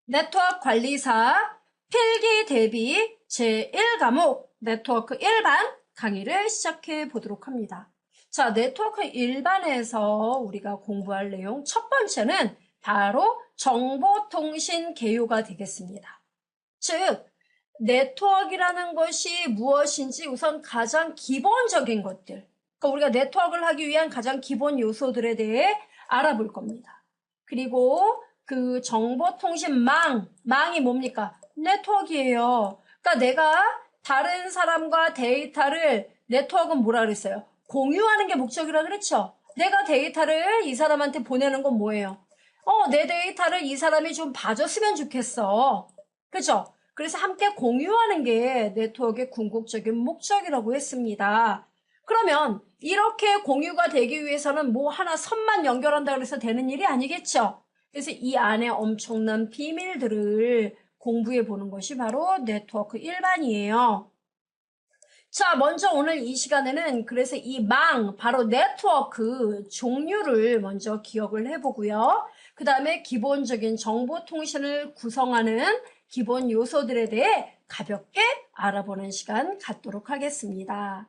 네트워크 관리사 필기 대비 제1과목 네트워크 일반 강의를 시작해 보도록 합니다. 자, 네트워크 일반에서 우리가 공부할 내용 첫 번째는 바로 정보통신 개요가 되겠습니다. 즉, 네트워크라는 것이 무엇인지 우선 가장 기본적인 것들, 그러니까 우리가 네트워크를 하기 위한 가장 기본 요소들에 대해 알아볼 겁니다. 그리고 그 정보통신망이 뭡니까? 네트워크예요. 그러니까 내가 다른 사람과 데이터를 네트워크는 뭐라 그랬어요? 공유하는 게 목적이라 그랬죠? 내가 데이터를 이 사람한테 보내는 건 뭐예요? 내 데이터를 이 사람이 좀 봐줬으면 좋겠어. 그죠? 그래서 함께 공유하는 게 네트워크의 궁극적인 목적이라고 했습니다. 그러면 이렇게 공유가 되기 위해서는 뭐 하나 선만 연결한다 그래서 되는 일이 아니겠죠? 그래서 이 안에 엄청난 비밀들을 공부해 보는 것이 바로 네트워크 일반이에요. 자, 먼저 오늘 이 시간에는 그래서 이 바로 네트워크 종류를 먼저 기억을 해보고요. 그 다음에 기본적인 정보통신을 구성하는 기본 요소들에 대해 가볍게 알아보는 시간 갖도록 하겠습니다.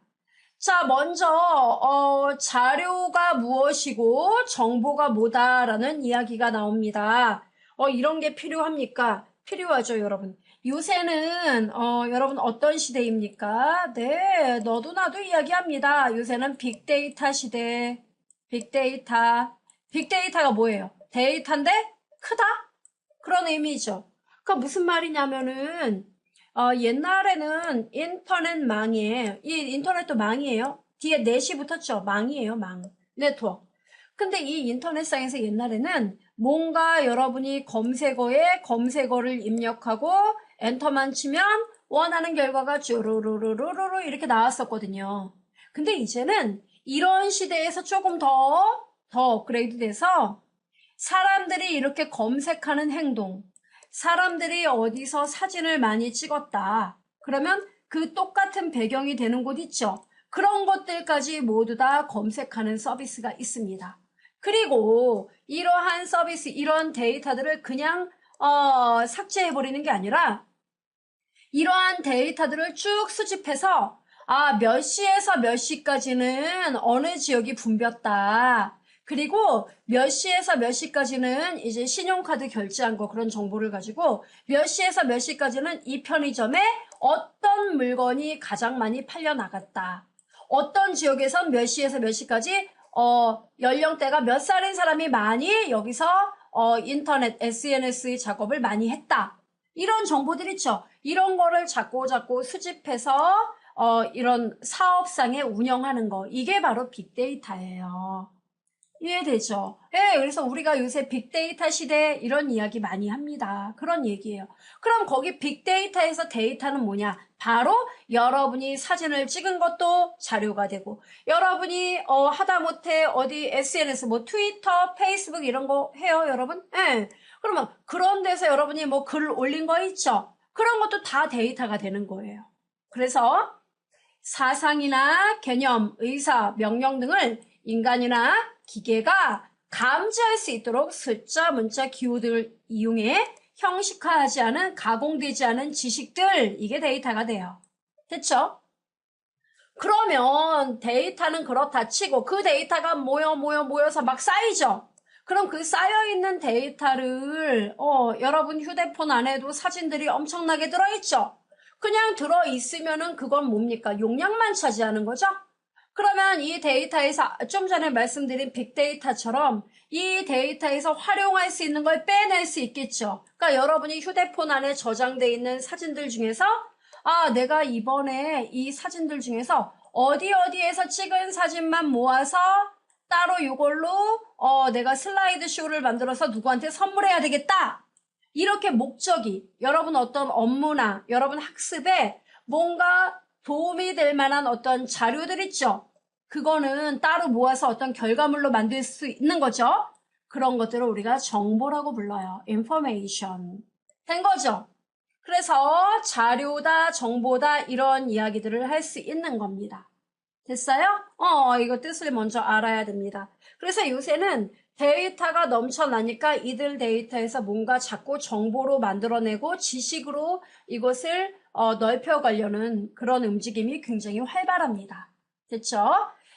자, 먼저 자료가 무엇이고 정보가 뭐다라는 이야기가 나옵니다. 이런 게 필요합니까? 필요하죠, 여러분. 요새는 여러분 어떤 시대입니까? 네, 너도 나도 이야기합니다. 요새는 빅데이터 시대. 빅데이터. 빅데이터가 뭐예요? 데이터인데 크다? 그런 의미죠. 그러니까 무슨 말이냐면은 옛날에는 인터넷망이에요. 이 인터넷도 망이에요. 뒤에 넷이 붙었죠. 망이에요, 망. 네트워크. 근데 이 인터넷상에서 옛날에는 뭔가 여러분이 검색어를 입력하고 엔터만 치면 원하는 결과가 쭈루루루루루 이렇게 나왔었거든요. 근데 이제는 이런 시대에서 조금 더 업그레이드 돼서 사람들이 이렇게 검색하는 행동, 사람들이 어디서 사진을 많이 찍었다. 그러면 그 똑같은 배경이 되는 곳 있죠. 그런 것들까지 모두 다 검색하는 서비스가 있습니다. 그리고 이러한 서비스, 이런 데이터들을 그냥 삭제해버리는 게 아니라 이러한 데이터들을 쭉 수집해서 몇 시에서 몇 시까지는 어느 지역이 붐볐다. 그리고 몇 시에서 몇 시까지는 이제 신용카드 결제한 거 그런 정보를 가지고 몇 시에서 몇 시까지는 이 편의점에 어떤 물건이 가장 많이 팔려 나갔다. 어떤 지역에선 몇 시에서 몇 시까지 연령대가 몇 살인 사람이 많이 여기서 인터넷, SNS 작업을 많이 했다. 이런 정보들 있죠. 이런 거를 자꾸 수집해서 이런 사업상에 운영하는 거. 이게 바로 빅데이터예요. 이해되죠? 예, 그래서 우리가 요새 빅데이터 시대 이런 이야기 많이 합니다. 그런 얘기예요. 그럼 거기 빅데이터에서 데이터는 뭐냐? 바로 여러분이 사진을 찍은 것도 자료가 되고 여러분이 하다못해 어디 SNS 뭐 트위터, 페이스북 이런 거 해요, 여러분? 예. 그러면 그런 데서 여러분이 뭐 글 올린 거 있죠? 그런 것도 다 데이터가 되는 거예요. 그래서 사상이나 개념, 의사, 명령 등을 인간이나 기계가 감지할 수 있도록 숫자, 문자, 기호 등을 이용해 형식화하지 않은, 가공되지 않은 지식들, 이게 데이터가 돼요. 됐죠? 그러면 데이터는 그렇다 치고 그 데이터가 모여서 막 쌓이죠? 그럼 그 쌓여있는 데이터를 여러분 휴대폰 안에도 사진들이 엄청나게 들어있죠? 그냥 들어있으면은 그건 뭡니까? 용량만 차지하는 거죠? 그러면 이 데이터에서 좀 전에 말씀드린 빅데이터처럼 이 데이터에서 활용할 수 있는 걸 빼낼 수 있겠죠. 그러니까 여러분이 휴대폰 안에 저장돼 있는 사진들 중에서 내가 이번에 이 사진들 중에서 어디에서 찍은 사진만 모아서 따로 이걸로 내가 슬라이드 쇼를 만들어서 누구한테 선물해야 되겠다. 이렇게 목적이 여러분 어떤 업무나 여러분 학습에 뭔가 도움이 될 만한 어떤 자료들 있죠. 그거는 따로 모아서 어떤 결과물로 만들 수 있는 거죠. 그런 것들을 우리가 정보라고 불러요. information. 된 거죠. 그래서 자료다, 정보다 이런 이야기들을 할 수 있는 겁니다. 됐어요? 이거 뜻을 먼저 알아야 됩니다. 그래서 요새는 데이터가 넘쳐나니까 이들 데이터에서 뭔가 자꾸 정보로 만들어내고 지식으로 이것을 넓혀가려는 그런 움직임이 굉장히 활발합니다. 됐죠?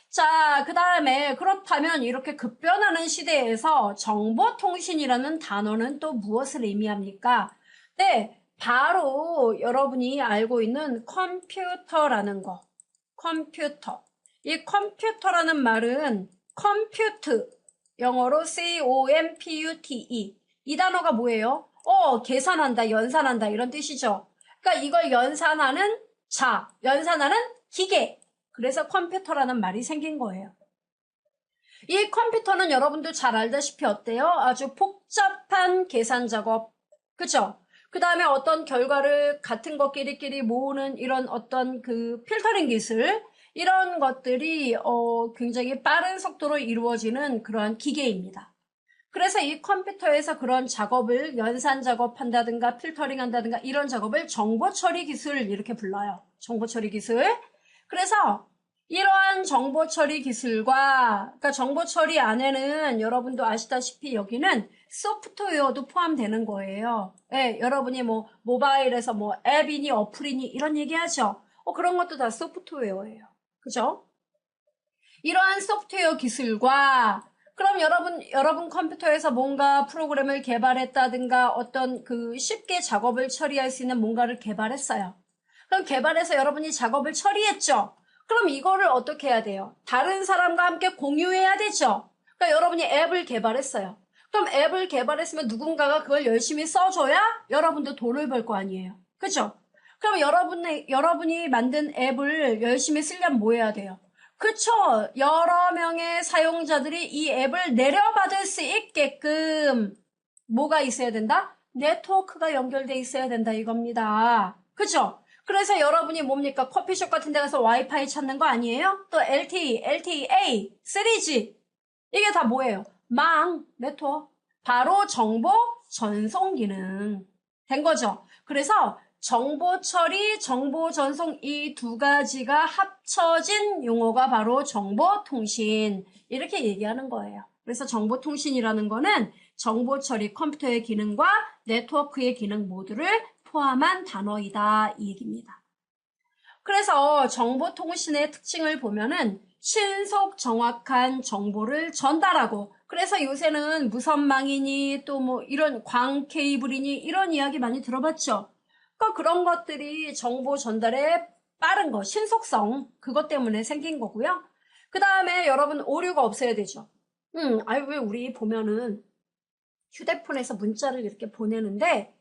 자, 그 다음에 그렇다면 이렇게 급변하는 시대에서 정보통신이라는 단어는 또 무엇을 의미합니까? 네, 바로 여러분이 알고 있는 컴퓨터라는 거. 컴퓨터. 이 컴퓨터라는 말은 컴퓨트, 영어로 compute. 이 단어가 뭐예요? 계산한다, 연산한다 이런 뜻이죠. 그러니까 이걸 연산하는 연산하는 기계. 그래서 컴퓨터라는 말이 생긴 거예요. 이 컴퓨터는 여러분도 잘 알다시피 어때요? 아주 복잡한 계산 작업. 그쵸? 그 다음에 어떤 결과를 같은 것끼리끼리 모으는 이런 어떤 그 필터링 기술, 이런 것들이 굉장히 빠른 속도로 이루어지는 그러한 기계입니다. 그래서 이 컴퓨터에서 그런 작업을 연산 작업한다든가 필터링 한다든가 이런 작업을 정보 처리 기술 이렇게 불러요. 정보 처리 기술. 그래서 이러한 정보 처리 기술과, 그러니까 정보 처리 안에는 여러분도 아시다시피 여기는 소프트웨어도 포함되는 거예요. 예, 여러분이 뭐 모바일에서 뭐 앱이니 어플이니 이런 얘기하죠. 그런 것도 다 소프트웨어예요. 그죠? 이러한 소프트웨어 기술과 그럼 여러분 컴퓨터에서 뭔가 프로그램을 개발했다든가 어떤 그 쉽게 작업을 처리할 수 있는 뭔가를 개발했어요. 그럼 개발해서 여러분이 작업을 처리했죠. 그럼 이거를 어떻게 해야 돼요? 다른 사람과 함께 공유해야 되죠. 그러니까 여러분이 앱을 개발했어요. 그럼 앱을 개발했으면 누군가가 그걸 열심히 써줘야 여러분도 돈을 벌 거 아니에요. 그죠? 그럼 여러분이 만든 앱을 열심히 쓰려면 뭐 해야 돼요? 그쵸. 여러 명의 사용자들이 이 앱을 내려받을 수 있게끔 뭐가 있어야 된다? 네트워크가 연결돼 있어야 된다 이겁니다. 그쵸? 그래서 여러분이 뭡니까? 커피숍 같은 데 가서 와이파이 찾는 거 아니에요? 또 LTE, LTE-A, 3G 이게 다 뭐예요? 네트워크. 바로 정보 전송 기능 된 거죠. 그래서 정보 처리, 정보 전송 이 두 가지가 합쳐진 용어가 바로 정보통신 이렇게 얘기하는 거예요. 그래서 정보통신이라는 거는 정보 처리 컴퓨터의 기능과 네트워크의 기능 모두를 포함한 단어이다 이 얘기입니다. 그래서 정보통신의 특징을 보면은 신속 정확한 정보를 전달하고 그래서 요새는 무선망이니 또 뭐 이런 광 케이블이니 이런 이야기 많이 들어봤죠. 그러니까 그런 것들이 정보 전달에 빠른 거, 신속성 그것 때문에 생긴 거고요. 그 다음에 여러분 오류가 없어야 되죠. 왜 우리 보면은 휴대폰에서 문자를 이렇게 보내는데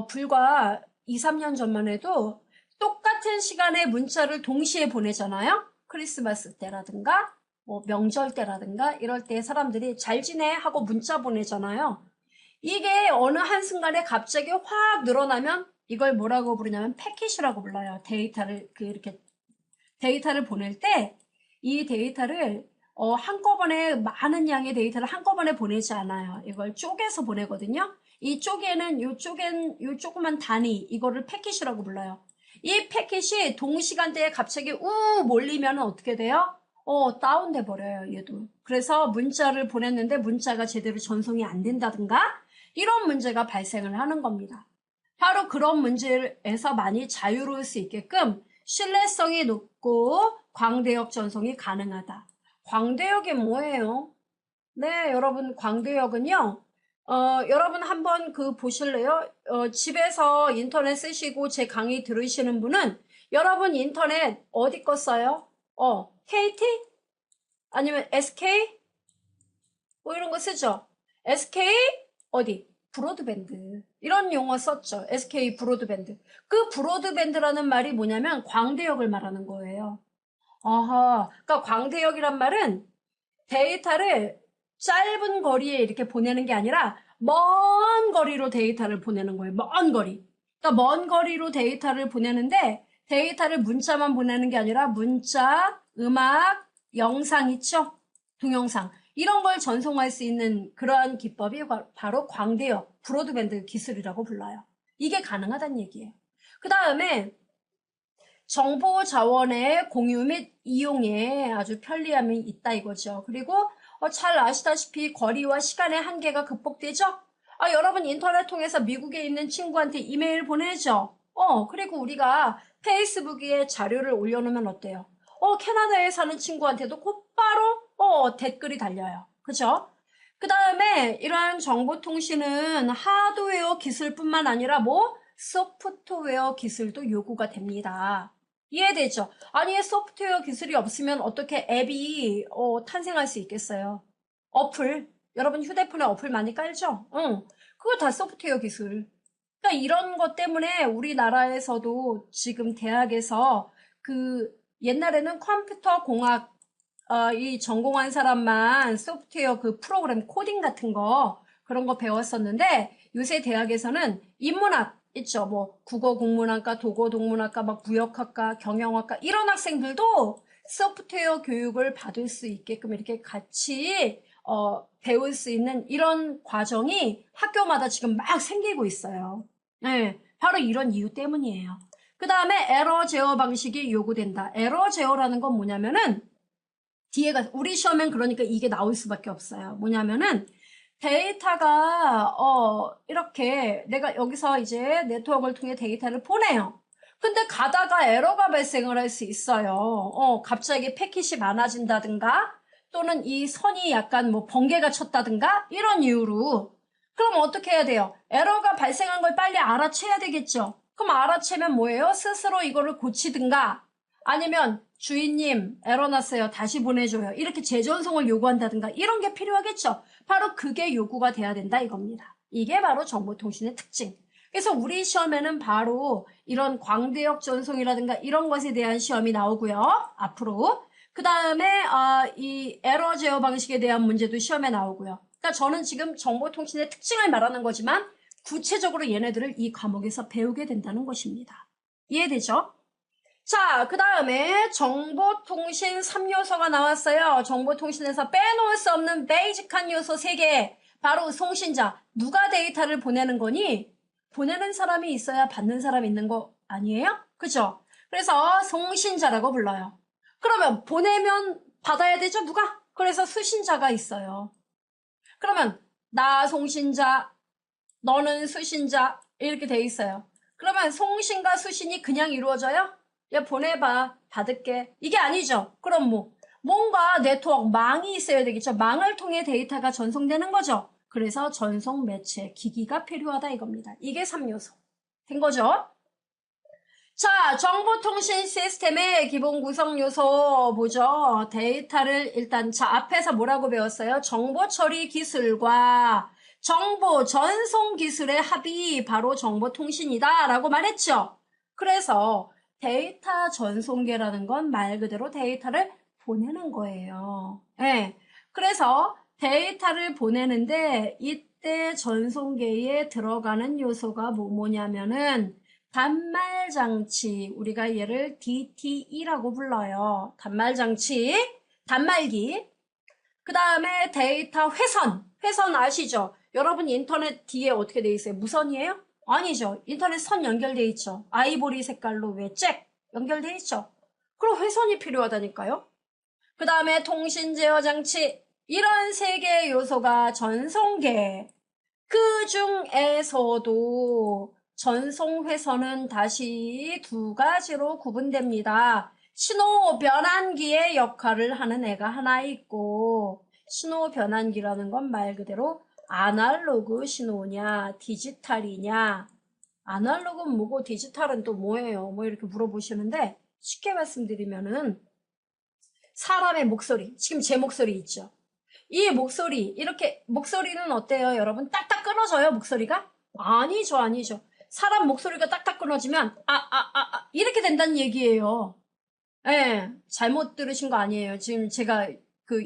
불과 2, 3년 전만 해도 똑같은 시간에 문자를 동시에 보내잖아요. 크리스마스 때라든가 뭐 명절 때라든가 이럴 때 사람들이 잘 지내 하고 문자 보내잖아요. 이게 어느 한순간에 갑자기 확 늘어나면 이걸 뭐라고 부르냐면 패킷이라고 불러요. 데이터를 보낼 때 이 데이터를 한꺼번에 많은 양의 데이터를 한꺼번에 보내지 않아요. 이걸 쪼개서 보내거든요. 이 쪼개는 요 조그만 단위 이거를 패킷이라고 불러요. 이 패킷이 동시간대에 갑자기 몰리면 어떻게 돼요? 다운돼 버려요, 얘도. 그래서 문자를 보냈는데 문자가 제대로 전송이 안 된다든가 이런 문제가 발생을 하는 겁니다. 바로 그런 문제에서 많이 자유로울 수 있게끔 신뢰성이 높고 광대역 전송이 가능하다. 광대역이 뭐예요? 네, 여러분 광대역은요. 여러분 한번 보실래요? 집에서 인터넷 쓰시고 제 강의 들으시는 분은 여러분 인터넷 어디 거 써요? KT? 아니면 SK? 뭐 이런 거 쓰죠? SK? 어디? 브로드밴드. 이런 용어 썼죠. SK 브로드밴드. 그 브로드밴드라는 말이 뭐냐면 광대역을 말하는 거예요. 그러니까 광대역이란 말은 데이터를 짧은 거리에 이렇게 보내는 게 아니라 먼 거리로 데이터를 보내는 거예요. 먼 거리. 그러니까 먼 거리로 데이터를 보내는데 데이터를 문자만 보내는 게 아니라 문자, 음악, 영상 있죠? 동영상. 이런 걸 전송할 수 있는 그러한 기법이 바로 광대역, 브로드밴드 기술이라고 불러요. 이게 가능하다는 얘기예요. 그 다음에 정보 자원의 공유 및 이용에 아주 편리함이 있다 이거죠. 그리고 잘 아시다시피 거리와 시간의 한계가 극복되죠? 여러분 인터넷 통해서 미국에 있는 친구한테 이메일 보내죠? 그리고 우리가 페이스북에 자료를 올려놓으면 어때요? 캐나다에 사는 친구한테도 곧바로 댓글이 달려요. 그죠? 그 다음에 이러한 정보통신은 하드웨어 기술뿐만 아니라 소프트웨어 기술도 요구가 됩니다. 이해되죠? 아니, 소프트웨어 기술이 없으면 어떻게 앱이 탄생할 수 있겠어요? 어플. 여러분 휴대폰에 어플 많이 깔죠? 응. 그거 다 소프트웨어 기술. 그러니까 이런 것 때문에 우리나라에서도 지금 대학에서 옛날에는 컴퓨터 공학 이 전공한 사람만 소프트웨어 프로그램 코딩 같은 거 그런 거 배웠었는데 요새 대학에서는 인문학 있죠. 국어 국문학과, 도고 동문학과, 무역학과, 경영학과 이런 학생들도 소프트웨어 교육을 받을 수 있게끔 이렇게 같이 배울 수 있는 이런 과정이 학교마다 지금 막 생기고 있어요. 네, 바로 이런 이유 때문이에요. 그 다음에 에러 제어 방식이 요구된다. 에러 제어라는 건 뭐냐면은 뒤에가 우리 시험엔 그러니까 이게 나올 수밖에 없어요. 뭐냐면은 데이터가 이렇게 내가 여기서 이제 네트워크를 통해 데이터를 보내요. 근데 가다가 에러가 발생을 할 수 있어요. 갑자기 패킷이 많아진다든가 또는 이 선이 약간 번개가 쳤다든가 이런 이유로 그럼 어떻게 해야 돼요? 에러가 발생한 걸 빨리 알아채야 되겠죠. 그럼 알아채면 뭐예요? 스스로 이거를 고치든가 아니면 주인님 에러 났어요. 다시 보내줘요. 이렇게 재전송을 요구한다든가 이런 게 필요하겠죠. 바로 그게 요구가 돼야 된다 이겁니다. 이게 바로 정보통신의 특징. 그래서 우리 시험에는 바로 이런 광대역 전송이라든가 이런 것에 대한 시험이 나오고요. 앞으로. 그 다음에 이 에러 제어 방식에 대한 문제도 시험에 나오고요. 그러니까 저는 지금 정보통신의 특징을 말하는 거지만 구체적으로 얘네들을 이 과목에서 배우게 된다는 것입니다. 이해되죠? 자, 그 다음에 정보통신 3요소가 나왔어요. 정보통신에서 빼놓을 수 없는 베이직한 요소 3개. 바로 송신자. 누가 데이터를 보내는 거니? 보내는 사람이 있어야 받는 사람이 있는 거 아니에요? 그죠? 그래서 송신자라고 불러요. 그러면 보내면 받아야 되죠? 누가? 그래서 수신자가 있어요. 그러면 나 송신자, 너는 수신자 이렇게 돼 있어요. 그러면 송신과 수신이 그냥 이루어져요? 야, 보내봐. 받을게. 이게 아니죠. 그럼 뭔가 네트워크, 망이 있어야 되겠죠. 망을 통해 데이터가 전송되는 거죠. 그래서 전송 매체, 기기가 필요하다 이겁니다. 이게 3요소. 된 거죠? 자, 정보통신 시스템의 기본 구성 요소 뭐죠? 데이터를 일단 앞에서 뭐라고 배웠어요? 정보 처리 기술과 정보 전송 기술의 합이 바로 정보통신이다 라고 말했죠. 그래서 데이터 전송계라는 건 말 그대로 데이터를 보내는 거예요. 네. 그래서 데이터를 보내는데 이때 전송계에 들어가는 요소가 뭐냐면은 단말장치, 우리가 얘를 DTE라고 불러요. 단말장치, 단말기. 그 다음에 데이터 회선 아시죠? 여러분 인터넷 뒤에 어떻게 돼 있어요? 무선이에요? 아니죠. 인터넷 선 연결돼 있죠. 아이보리 색깔로 왜 잭 연결돼 있죠. 그럼 회선이 필요하다니까요. 그 다음에 통신 제어 장치, 이런 3개의 요소가 전송계. 그 중에서도 전송 회선은 다시 2가지로 구분됩니다. 신호 변환기의 역할을 하는 애가 하나 있고, 신호 변환기라는 건 말 그대로 아날로그 신호냐, 디지털이냐. 아날로그는 뭐고 디지털은 또 뭐예요? 이렇게 물어보시는데 쉽게 말씀드리면은 사람의 목소리, 지금 제 목소리 있죠? 이 목소리, 이렇게 목소리는 어때요, 여러분? 딱딱 끊어져요, 목소리가? 아니죠. 사람 목소리가 딱딱 끊어지면 이렇게 된다는 얘기예요. 예, 잘못 들으신 거 아니에요. 지금 제가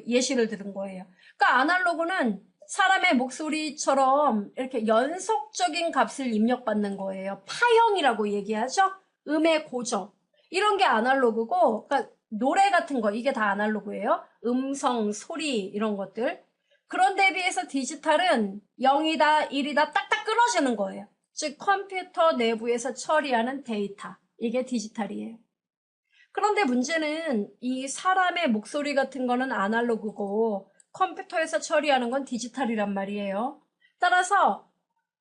예시를 들은 거예요. 그러니까 아날로그는 사람의 목소리처럼 이렇게 연속적인 값을 입력받는 거예요. 파형이라고 얘기하죠? 음의 고정. 이런 게 아날로그고, 그러니까 노래 같은 거, 이게 다 아날로그예요. 음성, 소리, 이런 것들. 그런데 비해서 디지털은 0이다, 1이다 딱딱 끊어지는 거예요. 즉, 컴퓨터 내부에서 처리하는 데이터. 이게 디지털이에요. 그런데 문제는 이 사람의 목소리 같은 거는 아날로그고 컴퓨터에서 처리하는 건 디지털이란 말이에요. 따라서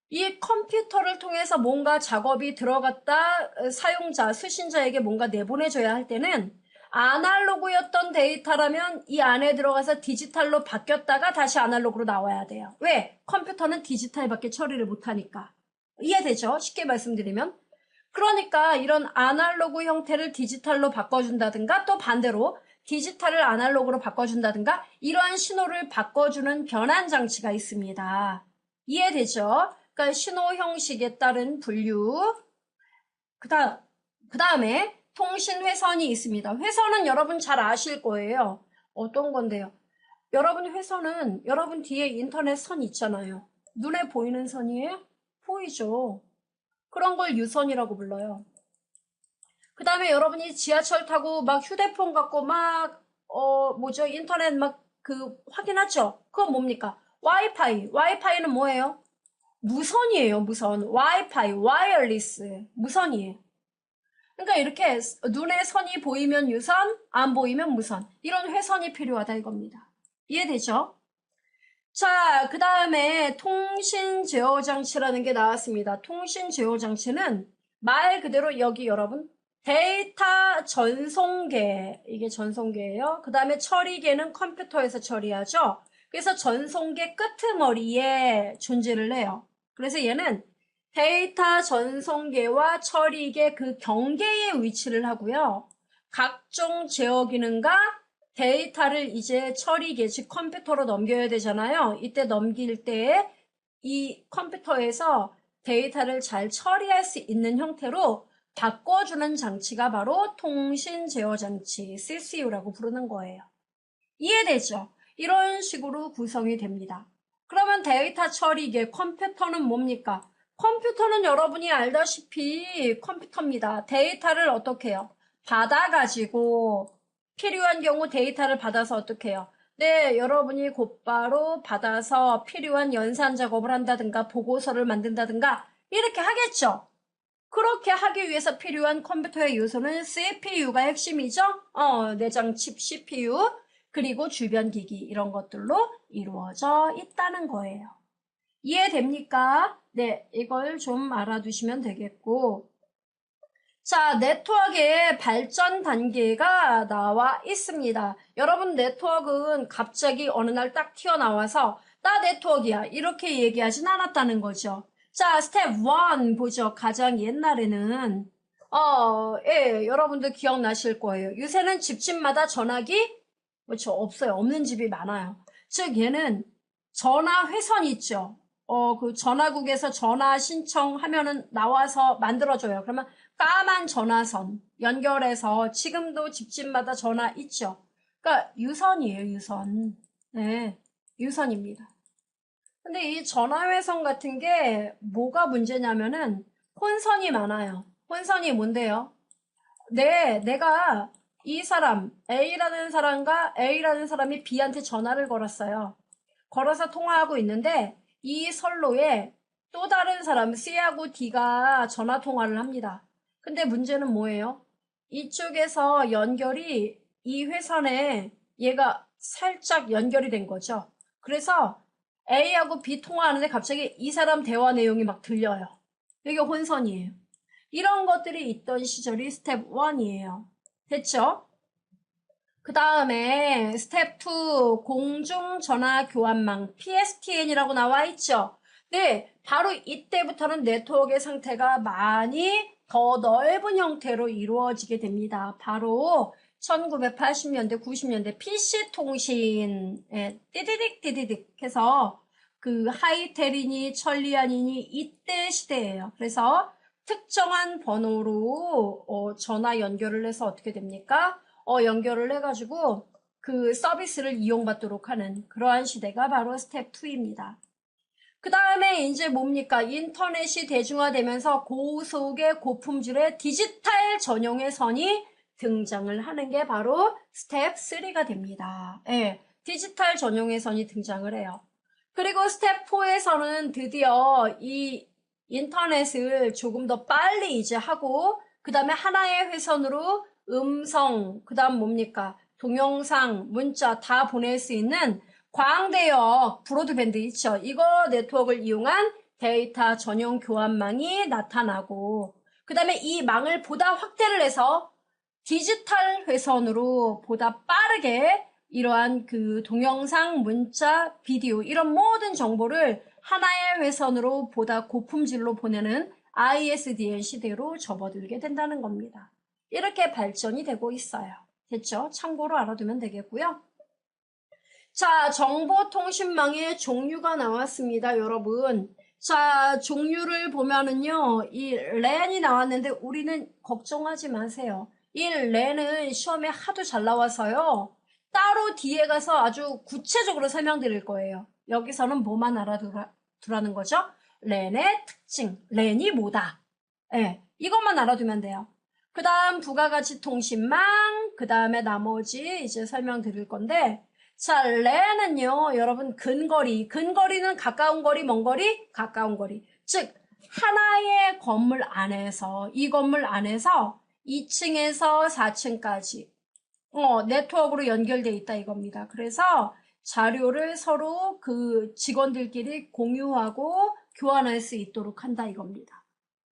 이 컴퓨터를 통해서 뭔가 작업이 들어갔다 사용자, 수신자에게 뭔가 내보내줘야 할 때는 아날로그였던 데이터라면 이 안에 들어가서 디지털로 바뀌었다가 다시 아날로그로 나와야 돼요. 왜? 컴퓨터는 디지털밖에 처리를 못하니까. 이해되죠? 쉽게 말씀드리면. 그러니까 이런 아날로그 형태를 디지털로 바꿔준다든가 또 반대로 디지털을 아날로그로 바꿔준다든가 이러한 신호를 바꿔주는 변환 장치가 있습니다. 이해되죠? 그러니까 신호 형식에 따른 분류. 그 다음에 통신 회선이 있습니다. 회선은 여러분 잘 아실 거예요. 어떤 건데요? 여러분 회선은 여러분 뒤에 인터넷 선 있잖아요. 눈에 보이는 선이에요? 보이죠. 그런 걸 유선이라고 불러요. 그 다음에 여러분이 지하철 타고 막 휴대폰 갖고 막 인터넷 막 확인하죠? 그건 뭡니까? 와이파이. 와이파이는 뭐예요? 무선이에요, 무선. 와이파이, 와이어리스. 무선이에요. 그러니까 이렇게 눈에 선이 보이면 유선, 안 보이면 무선. 이런 회선이 필요하다 이겁니다. 이해되죠? 자, 그 다음에 통신 제어 장치라는 게 나왔습니다. 통신 제어 장치는 말 그대로 여기 여러분 데이터 전송계, 이게 전송계예요. 그 다음에 처리계는 컴퓨터에서 처리하죠. 그래서 전송계 끄트머리에 존재를 해요. 그래서 얘는 데이터 전송계와 처리계 그 경계에 위치를 하고요. 각종 제어 기능과 데이터를 이제 처리계, 즉 컴퓨터로 넘겨야 되잖아요. 이때 넘길 때 이 컴퓨터에서 데이터를 잘 처리할 수 있는 형태로 바꿔주는 장치가 바로 통신 제어 장치, CCU라고 부르는 거예요. 이해되죠? 이런 식으로 구성이 됩니다. 그러면 데이터 처리계, 컴퓨터는 뭡니까? 컴퓨터는 여러분이 알다시피 컴퓨터입니다. 데이터를 어떻게 해요? 받아가지고 필요한 경우 데이터를 받아서 어떻게 해요? 네, 여러분이 곧바로 받아서 필요한 연산 작업을 한다든가 보고서를 만든다든가 이렇게 하겠죠? 그렇게 하기 위해서 필요한 컴퓨터의 요소는 CPU가 핵심이죠? 내장 칩 CPU, 그리고 주변 기기 이런 것들로 이루어져 있다는 거예요. 이해됩니까? 네, 이걸 좀 알아두시면 되겠고. 자, 네트워크의 발전 단계가 나와 있습니다. 여러분, 네트워크는 갑자기 어느 날 딱 튀어나와서 나 네트워크야 이렇게 얘기하진 않았다는 거죠. 자, 스텝 1 보죠. 가장 옛날에는 여러분들 기억나실 거예요. 요새는 집집마다 전화기 그렇죠. 없어요. 없는 집이 많아요. 즉 얘는 전화 회선 있죠. 그 전화국에서 전화 신청하면은 나와서 만들어줘요. 그러면 까만 전화선 연결해서 지금도 집집마다 전화 있죠. 그러니까 유선이에요, 유선. 네, 유선입니다. 근데 이 전화회선 같은 게 뭐가 문제냐면은 혼선이 많아요. 혼선이 뭔데요? 내가 이 사람, A라는 사람과 A라는 사람이 B한테 전화를 걸었어요. 걸어서 통화하고 있는데 이 선로에 또 다른 사람 C하고 D가 전화 통화를 합니다. 근데 문제는 뭐예요? 이쪽에서 연결이 이 회선에 얘가 살짝 연결이 된 거죠. 그래서 A하고 B 통화하는데 갑자기 이 사람 대화 내용이 막 들려요. 이게 혼선이에요. 이런 것들이 있던 시절이 스텝 1이에요. 됐죠? 그 다음에 스텝 2 공중전화교환망 PSTN이라고 나와 있죠. 네, 바로 이때부터는 네트워크의 상태가 많이 더 넓은 형태로 이루어지게 됩니다. 바로 1980년대, 90년대 PC통신 띠디딕 해서 그 하이텔이니 천리안이니 이때 시대예요. 그래서 특정한 번호로 전화 연결을 해서 어떻게 됩니까? 연결을 해가지고 그 서비스를 이용받도록 하는 그러한 시대가 바로 스텝 2입니다. 그 다음에 이제 뭡니까? 인터넷이 대중화되면서 고속의 고품질의 디지털 전용의 선이 등장을 하는 게 바로 스텝 3가 됩니다. 네, 디지털 전용의 선이 등장을 해요. 그리고 스텝 4에서는 드디어 이 인터넷을 조금 더 빨리 이제 하고 그 다음에 하나의 회선으로 음성, 그 다음 뭡니까? 동영상, 문자 다 보낼 수 있는 광대역 브로드밴드 있죠. 이거 네트워크를 이용한 데이터 전용 교환망이 나타나고, 그 다음에 이 망을 보다 확대를 해서 디지털 회선으로 보다 빠르게 이러한 그 동영상, 문자, 비디오 이런 모든 정보를 하나의 회선으로 보다 고품질로 보내는 ISDN 시대로 접어들게 된다는 겁니다. 이렇게 발전이 되고 있어요. 됐죠? 참고로 알아두면 되겠고요. 자, 정보통신망의 종류가 나왔습니다, 여러분. 자, 종류를 보면은요, 이 랜이 나왔는데 우리는 걱정하지 마세요. 이 랜은 시험에 하도 잘 나와서요, 따로 뒤에 가서 아주 구체적으로 설명드릴 거예요. 여기서는 뭐만 알아두라는 거죠? 랜의 특징, 랜이 뭐다. 예, 이것만 알아두면 돼요. 그 다음 부가가치 통신망, 그 다음에 나머지 이제 설명드릴 건데, 자, 랜은요, 여러분, 근거리는 가까운 거리, 먼 거리, 가까운 거리. 즉, 하나의 건물 안에서, 이 건물 안에서 2층에서 4층까지, 네트워크로 연결돼 있다 이겁니다. 그래서 자료를 서로 그 직원들끼리 공유하고 교환할 수 있도록 한다 이겁니다.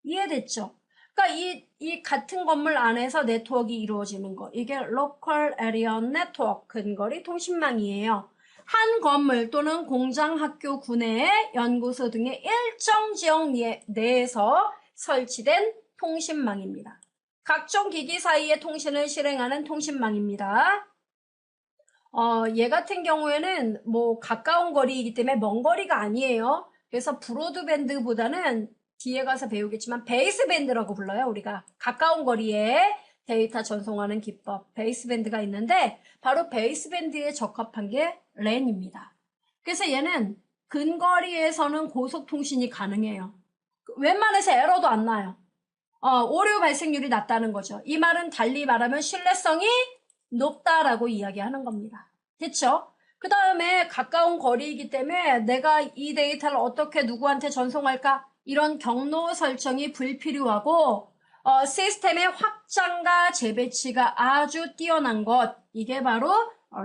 이해됐죠? 그러니까 이 같은 건물 안에서 네트워크가 이루어지는 거. 이게 Local Area Network, 근거리 통신망이에요. 한 건물 또는 공장, 학교, 구내, 연구소 등의 일정 지역 내에서 설치된 통신망입니다. 각종 기기 사이의 통신을 실행하는 통신망입니다. 얘 같은 경우에는 뭐 가까운 거리이기 때문에 먼 거리가 아니에요. 그래서 브로드밴드보다는 뒤에 가서 배우겠지만 베이스밴드라고 불러요. 우리가 가까운 거리에 데이터 전송하는 기법 베이스밴드가 있는데 바로 베이스밴드에 적합한 게 랜입니다. 그래서 얘는 근거리에서는 고속통신이 가능해요. 웬만해서 에러도 안 나요. 오류 발생률이 낮다는 거죠. 이 말은 달리 말하면 신뢰성이 높다라고 이야기하는 겁니다. 됐죠? 그 다음에 가까운 거리이기 때문에 내가 이 데이터를 어떻게 누구한테 전송할까? 이런 경로 설정이 불필요하고 시스템의 확장과 재배치가 아주 뛰어난 것, 이게 바로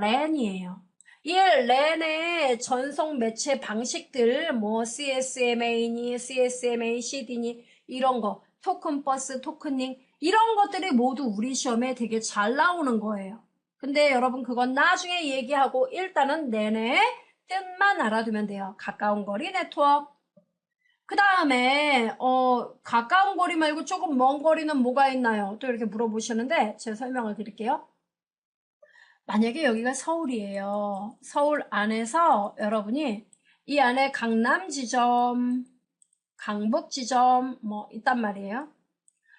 랜이에요. 이 랜의 전송 매체 방식들, 뭐 CSMA니, CSMA, CD니 이런 거, 토큰 버스, 토큰링 이런 것들이 모두 우리 시험에 되게 잘 나오는 거예요. 근데 여러분 그건 나중에 얘기하고 일단은 랜의 뜻만 알아두면 돼요. 가까운 거리 네트워크. 그 다음에 가까운 거리 말고 조금 먼 거리는 뭐가 있나요? 또 이렇게 물어보시는데 제가 설명을 드릴게요. 만약에 여기가 서울이에요. 서울 안에서 여러분이 이 안에 강남 지점, 강북 지점 뭐 있단 말이에요.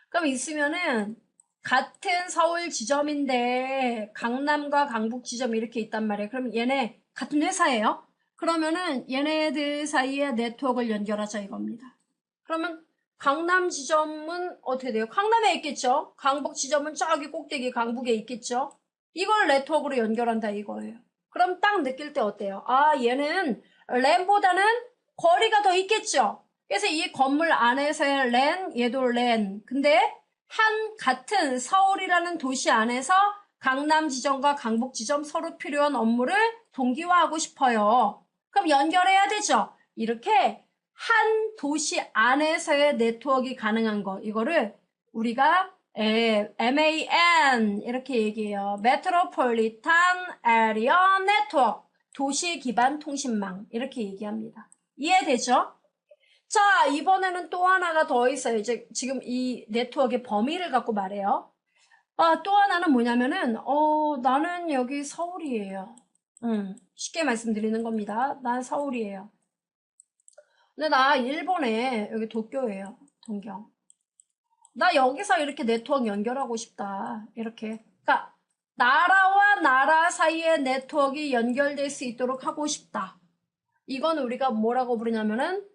그럼 있으면은 같은 서울 지점인데 강남과 강북 지점 이렇게 있단 말이에요. 그럼 얘네 같은 회사예요. 그러면은 얘네들 사이에 네트워크를 연결하자 이겁니다. 그러면 강남 지점은 어떻게 돼요? 강남에 있겠죠. 강북 지점은 저기 꼭대기 강북에 있겠죠. 이걸 네트워크로 연결한다 이거예요. 그럼 딱 느낄 때 어때요? 아, 얘는 랜보다는 거리가 더 있겠죠. 그래서 이 건물 안에서의 랜, 얘도 랜. 근데 같은 서울이라는 도시 안에서 강남 지점과 강북 지점 서로 필요한 업무를 동기화하고 싶어요. 그럼 연결해야 되죠. 이렇게 한 도시 안에서의 네트워크가 가능한 거, 이거를 우리가 MAN 이렇게 얘기해요. Metropolitan Area Network, 도시 기반 통신망 이렇게 얘기합니다. 이해되죠? 자, 이번에는 또 하나가 더 있어요. 이제 지금 이 네트워크의 범위를 갖고 말해요. 또 하나는 뭐냐면은 나는 여기 서울이에요. 쉽게 말씀드리는 겁니다. 난 서울이에요. 근데 나 일본에 여기 도쿄예요. 동경. 나 여기서 이렇게 네트워크 연결하고 싶다. 이렇게. 그러니까 나라와 나라 사이의 네트워크가 연결될 수 있도록 하고 싶다. 이건 우리가 뭐라고 부르냐면은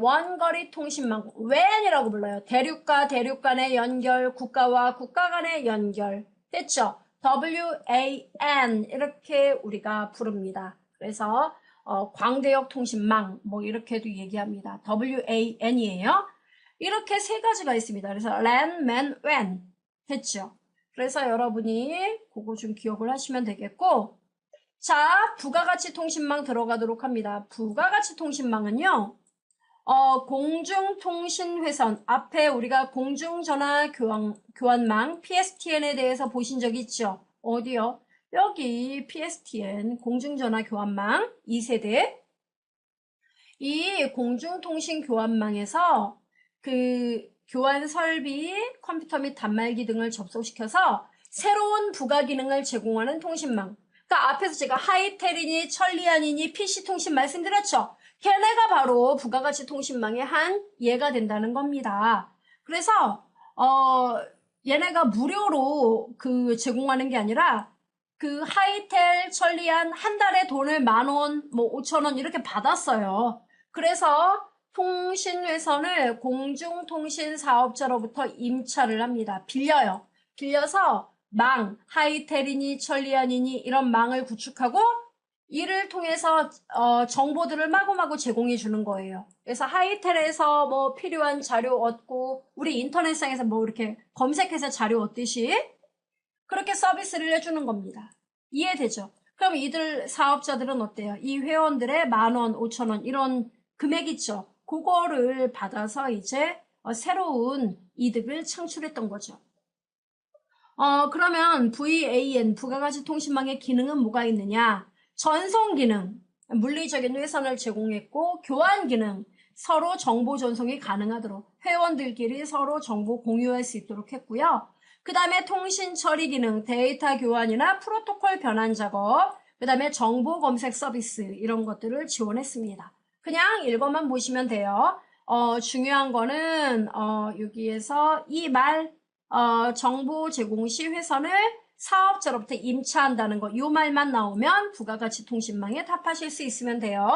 원거리 통신망, WAN이라고 불러요. 대륙과 대륙 간의 연결, 국가와 국가 간의 연결. 됐죠? WAN 이렇게 우리가 부릅니다. 그래서 광대역 통신망 뭐 이렇게도 얘기합니다. WAN이에요. 이렇게 세 가지가 있습니다. 그래서 LAN, MAN, WAN 됐죠? 그래서 여러분이 그거 좀 기억을 하시면 되겠고, 자, 부가가치 통신망 들어가도록 합니다. 부가가치 통신망은요, 공중통신회선, 앞에 우리가 공중전화 교환망, PSTN에 대해서 보신 적 있죠? 어디요? 여기 PSTN, 공중전화 교환망 2세대. 이 공중통신 교환망에서 그 교환 설비, 컴퓨터 및 단말기 등을 접속시켜서 새로운 부가 기능을 제공하는 통신망. 그러니까 앞에서 제가 하이텔이니 천리안이니 PC통신 말씀드렸죠? 걔네가 바로 부가가치 통신망의 한 예가 된다는 겁니다. 그래서 얘네가 무료로 제공하는 게 아니라 그 하이텔, 천리안 한 달에 돈을 10,000원, 뭐 5,000원 이렇게 받았어요. 그래서 통신회선을 공중통신사업자로부터 임차를 합니다. 빌려요. 빌려서 망, 하이텔이니 천리안이니 이런 망을 구축하고 이를 통해서 정보들을 마구마구 제공해 주는 거예요. 그래서 하이텔에서 뭐 필요한 자료 얻고 우리 인터넷상에서 뭐 이렇게 검색해서 자료 얻듯이 그렇게 서비스를 해주는 겁니다. 이해되죠? 그럼 이들 사업자들은 어때요? 이 회원들의 10,000원, 5,000원 이런 금액 있죠? 그거를 받아서 이제 새로운 이득을 창출했던 거죠. 그러면 VAN, 부가가치 통신망의 기능은 뭐가 있느냐? 전송 기능, 물리적인 회선을 제공했고, 교환 기능, 서로 정보 전송이 가능하도록 회원들끼리 서로 정보 공유할 수 있도록 했고요. 그 다음에 통신 처리 기능, 데이터 교환이나 프로토콜 변환 작업, 그 다음에 정보 검색 서비스 이런 것들을 지원했습니다. 그냥 읽어만 보시면 돼요. 중요한 거는 여기에서 이 말, 정보 제공 시 회선을 사업자로부터 임차한다는 거, 이 말만 나오면 부가가치 통신망에 답하실 수 있으면 돼요.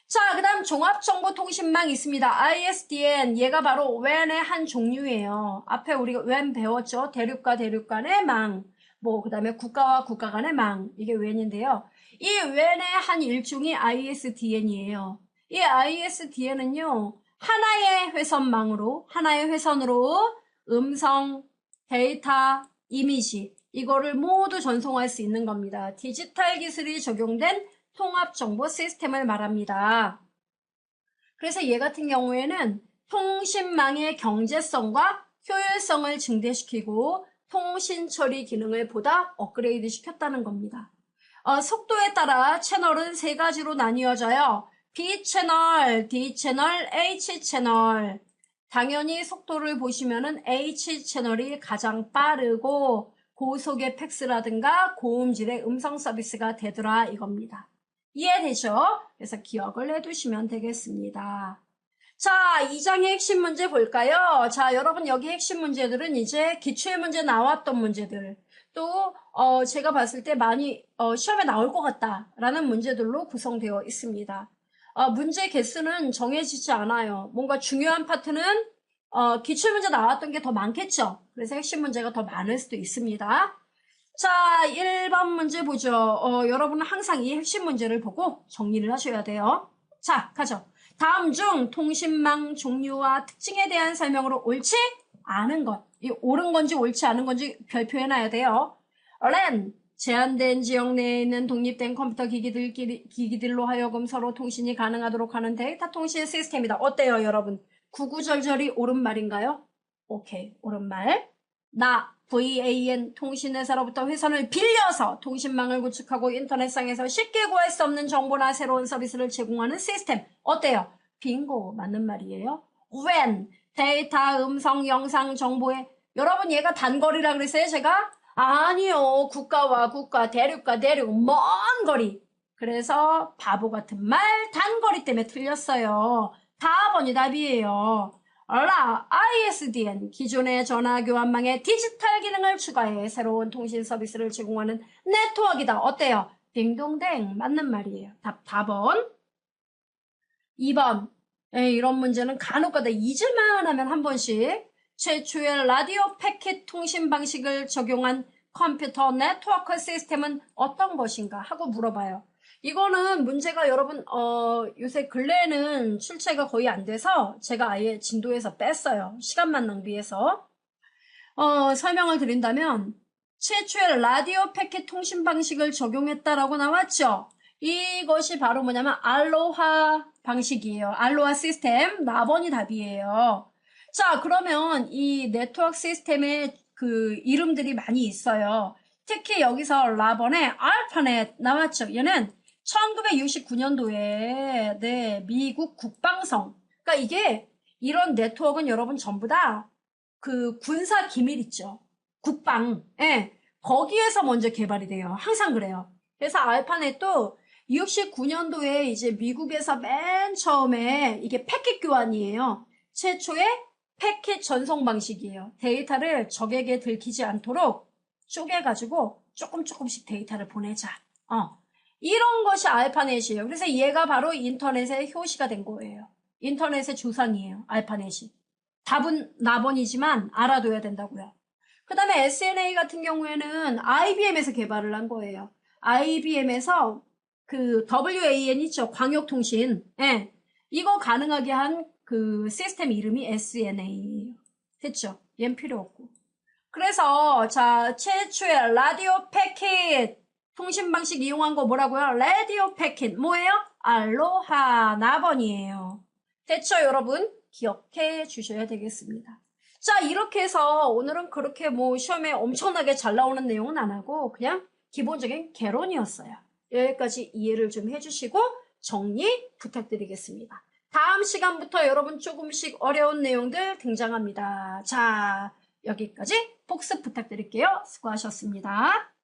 자, 그 다음 종합정보통신망 있습니다. ISDN, 얘가 바로 WAN의 한 종류예요. 앞에 우리가 WAN 배웠죠? 대륙과 대륙 간의 망, 뭐 그 다음에 국가와 국가 간의 망, 이게 WAN인데요. 이 WAN의 한 일종이 ISDN이에요. 이 ISDN은요, 하나의 회선으로 음성, 데이터, 이미지, 이거를 모두 전송할 수 있는 겁니다. 디지털 기술이 적용된 통합정보 시스템을 말합니다. 그래서 얘 같은 경우에는 통신망의 경제성과 효율성을 증대시키고 통신 처리 기능을 보다 업그레이드 시켰다는 겁니다. 속도에 따라 채널은 세 가지로 나뉘어져요. B채널, D채널, H채널. 당연히 속도를 보시면은 H채널이 가장 빠르고 고속의 팩스라든가 고음질의 음성 서비스가 되더라 이겁니다. 이해되죠? 그래서 기억을 해두시면 되겠습니다. 자, 2장의 핵심 문제 볼까요? 자, 여러분 여기 핵심 문제들은 이제 기출의 문제 나왔던 문제들 또 제가 봤을 때 많이 시험에 나올 것 같다라는 문제들로 구성되어 있습니다. 문제 개수는 정해지지 않아요. 뭔가 중요한 파트는 기출문제 나왔던 게 더 많겠죠. 그래서 핵심 문제가 더 많을 수도 있습니다. 자, 1번 문제 보죠. 여러분은 항상 이 핵심 문제를 보고 정리를 하셔야 돼요. 자, 가죠. 다음 중 통신망 종류와 특징에 대한 설명으로 옳지 않은 것. 이 옳은 건지 옳지 않은 건지 별표해놔야 돼요. LAN, 제한된 지역 내에 있는 독립된 컴퓨터 기기들로 하여금 서로 통신이 가능하도록 하는 데이터 통신 시스템이다. 어때요, 여러분? 구구절절이 옳은 말인가요? 오케이, 옳은 말. VAN 통신회사로부터 회선을 빌려서 통신망을 구축하고 인터넷상에서 쉽게 구할 수 없는 정보나 새로운 서비스를 제공하는 시스템. 어때요? 빙고, 맞는 말이에요. WAN, 데이터, 음성, 영상, 정보에 여러분 얘가 단거리라 그랬어요, 제가? 아니요. 국가와 국가, 대륙과 대륙, 먼 거리. 그래서 바보 같은 말, 단거리 때문에 틀렸어요. 4번이 답이에요. ISDN, 기존의 전화 교환망에 디지털 기능을 추가해 새로운 통신 서비스를 제공하는 네트워크이다. 어때요? 딩동댕, 맞는 말이에요. 답 4번. 2번. 이런 문제는 간혹가다 잊을만 하면 한 번씩 최초의 라디오 패킷 통신 방식을 적용한 컴퓨터 네트워크 시스템은 어떤 것인가 하고 물어봐요. 이거는 문제가 여러분 요새 근래에는 출제가 거의 안 돼서 제가 아예 진도에서 뺐어요. 시간만 낭비해서 설명을 드린다면 최초의 라디오 패킷 통신 방식을 적용했다라고 나왔죠. 이것이 바로 뭐냐면 알로하 방식이에요. 알로하 시스템, 라번이 답이에요. 자, 그러면 이 네트워크 시스템의 그 이름들이 많이 있어요. 특히 여기서 라번의 알파넷 나왔죠. 얘는 1969년도에 네, 미국 국방성. 그러니까 이게 이런 네트워크는 여러분 전부 다 그 군사 기밀 있죠. 국방. 예. 거기에서 먼저 개발이 돼요. 항상 그래요. 그래서 알파넷도 69년도에 이제 미국에서 맨 처음에 이게 패킷 교환이에요. 최초의 패킷 전송 방식이에요. 데이터를 적에게 들키지 않도록 쪼개가지고 조금씩 데이터를 보내자. 이런 것이 알파넷이에요. 그래서 얘가 바로 인터넷의 효시가 된 거예요. 인터넷의 조상이에요. 알파넷이. 답은 나번이지만 알아둬야 된다고요. 그 다음에 SNA 같은 경우에는 IBM에서 개발을 한 거예요. IBM에서 그 WAN 있죠. 광역통신. 예. 이거 가능하게 한 그 시스템 이름이 SNA예요. 됐죠? 얘는 필요 없고. 그래서 자, 최초의 라디오 패킷 통신 방식 이용한 거 뭐라고요? 라디오 패킷 뭐예요? 알로하 나번이에요. 됐죠, 여러분? 기억해 주셔야 되겠습니다. 자, 이렇게 해서 오늘은 그렇게 뭐 시험에 엄청나게 잘 나오는 내용은 안 하고 그냥 기본적인 개론이었어요. 여기까지 이해를 좀 해주시고 정리 부탁드리겠습니다. 다음 시간부터 여러분 조금씩 어려운 내용들 등장합니다. 자, 여기까지 복습 부탁드릴게요. 수고하셨습니다.